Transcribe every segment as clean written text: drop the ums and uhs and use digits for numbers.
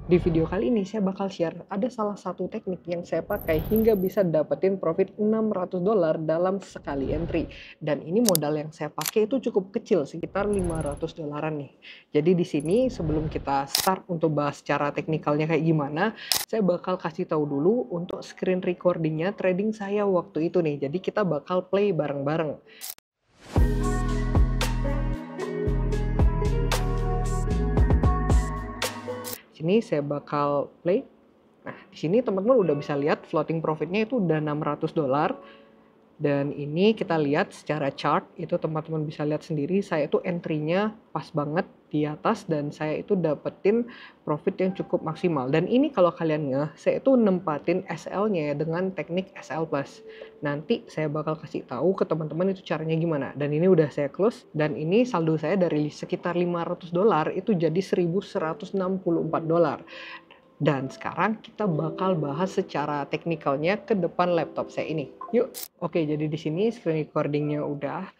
Di video kali ini saya bakal share ada salah satu teknik yang saya pakai hingga bisa dapetin profit $600 dalam sekali entry. Dan ini modal yang saya pakai itu cukup kecil, sekitar $500 nih. Jadi di sini sebelum kita start untuk bahas cara teknikalnya kayak gimana, saya bakal kasih tahu dulu untuk screen recordingnya trading saya waktu itu nih. Jadi kita bakal play bareng-bareng. Sini saya bakal play. Nah, di sini teman-teman udah bisa lihat floating profitnya itu udah $600. Dan ini kita lihat secara chart, itu teman-teman bisa lihat sendiri, saya itu entry-nya pas banget di atas dan saya itu dapetin profit yang cukup maksimal. Dan ini kalau kalian ngeh, saya itu nempatin SL-nya dengan teknik SL plus. Nanti saya bakal kasih tahu ke teman-teman itu caranya gimana. Dan ini udah saya close, dan ini saldo saya dari sekitar $500 itu jadi $1.164. Dan sekarang kita bakal bahas secara teknikalnya ke depan laptop saya ini. Yuk. Oke, jadi di sini screen recordingnya udah.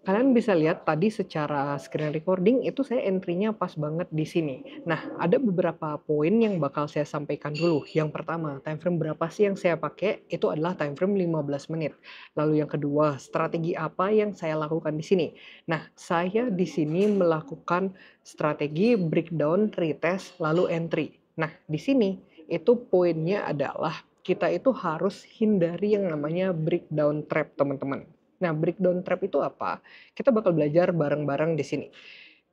Kalian bisa lihat tadi secara screen recording itu saya entry-nya pas banget di sini. Nah, ada beberapa poin yang bakal saya sampaikan dulu. Yang pertama, time frame berapa sih yang saya pakai? Itu adalah time frame 15 menit. Lalu yang kedua, strategi apa yang saya lakukan di sini? Nah, saya di sini melakukan strategi breakdown, retest, lalu entry. Nah, di sini itu poinnya adalah kita itu harus hindari yang namanya breakdown trap, teman-teman. Nah, breakdown trap itu apa? Kita bakal belajar bareng-bareng di sini.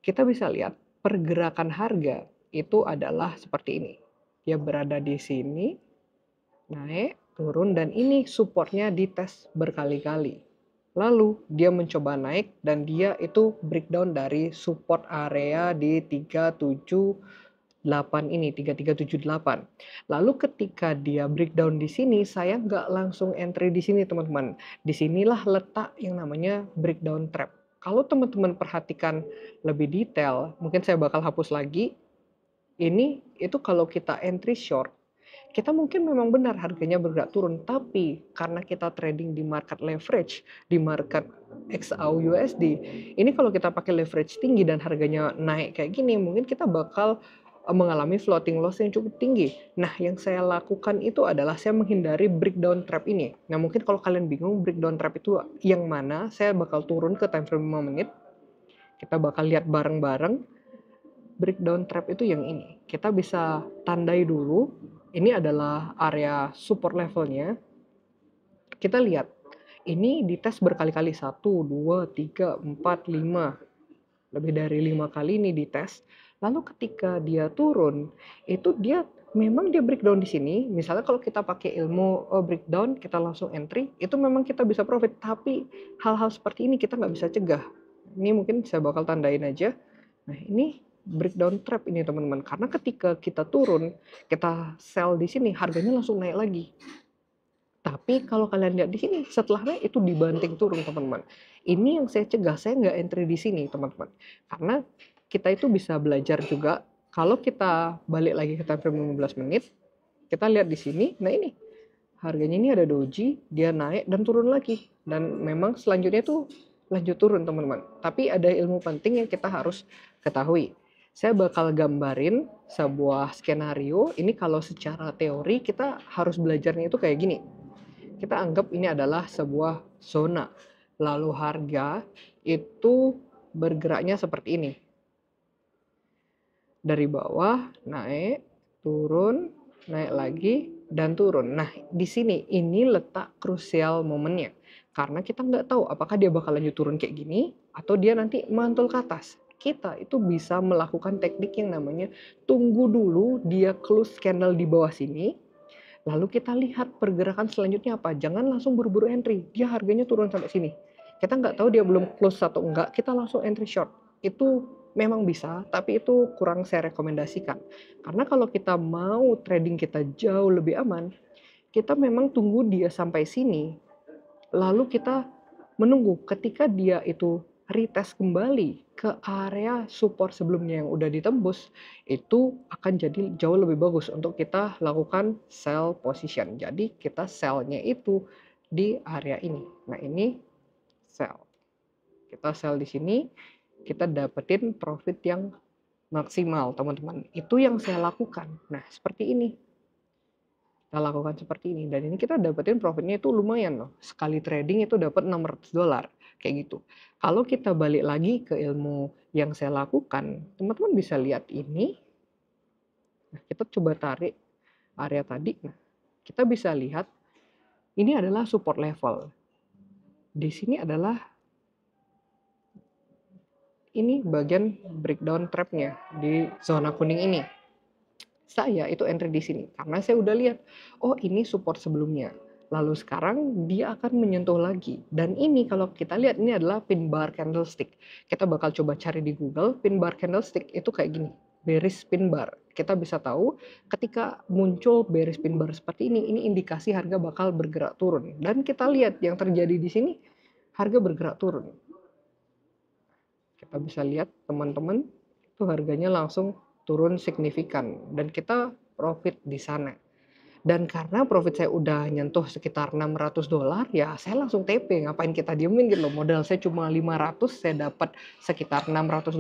Kita bisa lihat pergerakan harga itu adalah seperti ini. Dia berada di sini, naik, turun, dan ini supportnya dites berkali-kali. Lalu dia mencoba naik dan dia itu breakdown dari support area di 378 ini, 3378. Lalu ketika dia breakdown di sini, saya nggak langsung entry di sini, teman-teman. Disinilah letak yang namanya breakdown trap. Kalau teman-teman perhatikan lebih detail, mungkin saya bakal hapus lagi. Ini itu kalau kita entry short, kita mungkin memang benar harganya bergerak turun, tapi karena kita trading di market leverage, di market XAU USD, ini kalau kita pakai leverage tinggi dan harganya naik kayak gini, mungkin kita bakal mengalami floating loss yang cukup tinggi. Nah, yang saya lakukan itu adalah saya menghindari breakdown trap ini. Nah, mungkin kalau kalian bingung breakdown trap itu yang mana, saya bakal turun ke time frame 5 menit. Kita bakal lihat bareng-bareng. Breakdown trap itu yang ini. Kita bisa tandai dulu. Ini adalah area support levelnya. Kita lihat. Ini dites berkali-kali. 1, 2, 3, 4, 5. Lebih dari 5 kali ini dites. Lalu ketika dia turun, itu dia memang dia breakdown di sini. Misalnya kalau kita pakai ilmu breakdown, kita langsung entry, itu memang kita bisa profit. Tapi hal-hal seperti ini kita nggak bisa cegah. Ini mungkin saya bakal tandain aja. Nah, ini breakdown trap ini, teman-teman. Karena ketika kita turun, kita sell di sini, harganya langsung naik lagi. Tapi kalau kalian lihat di sini, setelah naik itu dibanting turun, teman-teman. Ini yang saya cegah, saya nggak entry di sini, teman-teman. Karena kita itu bisa belajar juga, kalau kita balik lagi ke time frame 15 menit, kita lihat di sini, nah ini, harganya ini ada doji, dia naik dan turun lagi. Dan memang selanjutnya itu lanjut turun, teman-teman. Tapi ada ilmu penting yang kita harus ketahui. Saya bakal gambarin sebuah skenario, ini kalau secara teori kita harus belajarnya itu kayak gini. Kita anggap ini adalah sebuah zona. Lalu harga itu bergeraknya seperti ini. Dari bawah naik, turun, naik lagi, dan turun. Nah, di sini ini letak krusial momennya. Karena kita nggak tahu apakah dia bakal lanjut turun kayak gini, atau dia nanti mantul ke atas. Kita itu bisa melakukan teknik yang namanya tunggu dulu dia close candle di bawah sini, lalu kita lihat pergerakan selanjutnya apa. Jangan langsung buru-buru entry. Dia harganya turun sampai sini. Kita nggak tahu dia belum close atau enggak, kita langsung entry short. Itu memang bisa, tapi itu kurang saya rekomendasikan. Karena kalau kita mau trading kita jauh lebih aman, kita memang tunggu dia sampai sini, lalu kita menunggu ketika dia itu retest kembali ke area support sebelumnya yang udah ditembus, itu akan jadi jauh lebih bagus untuk kita lakukan sell position. Jadi kita sell-nya itu di area ini. Nah, ini sell. Kita sell di sini, kita dapetin profit yang maksimal teman-teman. Itu yang saya lakukan. Nah, seperti ini. Kita lakukan seperti ini dan ini kita dapetin profitnya itu lumayan loh. Sekali trading itu dapat $600 kayak gitu. Kalau kita balik lagi ke ilmu yang saya lakukan, teman-teman bisa lihat ini. Nah, kita coba tarik area tadi. Nah, kita bisa lihat ini adalah support level. Di sini adalah ini bagian breakdown trapnya di zona kuning ini. Saya itu entry di sini karena saya udah lihat, oh ini support sebelumnya. Lalu sekarang dia akan menyentuh lagi. Dan ini kalau kita lihat ini adalah pin bar candlestick. Kita bakal coba cari di Google pin bar candlestick itu kayak gini. Bearish pin bar. Kita bisa tahu ketika muncul bearish pin bar seperti ini indikasi harga bakal bergerak turun. Dan kita lihat yang terjadi di sini, harga bergerak turun. Kita bisa lihat teman-teman, itu harganya langsung turun signifikan dan kita profit di sana. Dan karena profit saya udah nyentuh sekitar $600, ya saya langsung TP, ngapain kita diemin gitu loh. Modal saya cuma 500, saya dapat sekitar $600,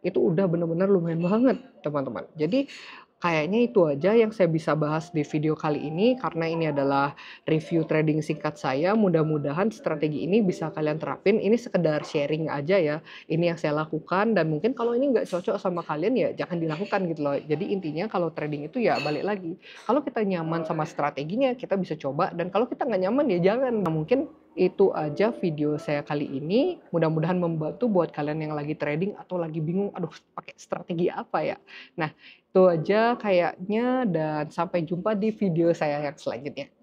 itu udah bener-bener lumayan banget teman-teman. Jadi kayaknya itu aja yang saya bisa bahas di video kali ini karena ini adalah review trading singkat saya. Mudah-mudahan strategi ini bisa kalian terapin. Ini sekedar sharing aja ya. Ini yang saya lakukan dan mungkin kalau ini nggak cocok sama kalian ya jangan dilakukan gitu loh. Jadi intinya kalau trading itu ya balik lagi. Kalau kita nyaman sama strateginya kita bisa coba dan kalau kita nggak nyaman ya jangan. Nah, mungkin itu aja video saya kali ini. Mudah-mudahan membantu buat kalian yang lagi trading atau lagi bingung, aduh pakai strategi apa ya. Nah, itu aja kayaknya dan sampai jumpa di video saya yang selanjutnya.